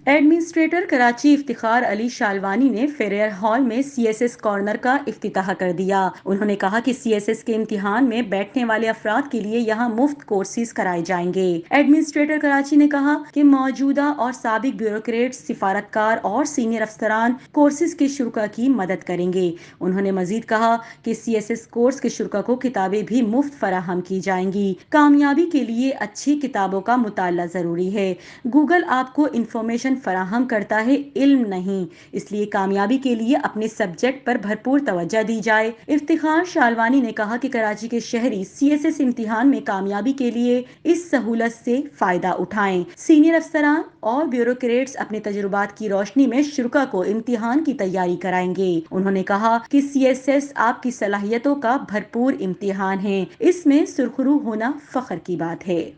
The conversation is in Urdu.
ایڈمنسٹریٹر کراچی افتخار علی شالوانی نے فیریر ہال میں CSS کارنر کا افتتاح کر دیا۔ انہوں نے کہا کہ CSS کے امتحان میں بیٹھنے والے افراد کے لیے یہاں مفت کورسز کرائے جائیں گے۔ ایڈمنسٹریٹر کراچی نے کہا کہ موجودہ اور سابق بیوروکریٹس، سفارتکار اور سینئر افسران کورسز کے شرکاء کی مدد کریں گے۔ انہوں نے مزید کہا کہ CSS کورس کے شرکاء کو کتابیں بھی مفت فراہم کی جائیں گی۔ کامیابی کے لیے اچھی کتابوں کا مطالعہ ضروری ہے۔ گوگل آپ کو انفارمیشن فراہم کرتا ہے، علم نہیں، اس لیے کامیابی کے لیے اپنے سبجیکٹ پر بھرپور توجہ دی جائے۔ افتخار شالوانی نے کہا کہ کراچی کے شہری CSS امتحان میں کامیابی کے لیے اس سہولت سے فائدہ اٹھائیں۔ سینئر افسران اور بیوروکریٹس اپنے تجربات کی روشنی میں شرکاء کو امتحان کی تیاری کرائیں گے۔ انہوں نے کہا کہ CSS آپ کی صلاحیتوں کا بھرپور امتحان ہے، اس میں سرخرو ہونا فخر کی بات ہے۔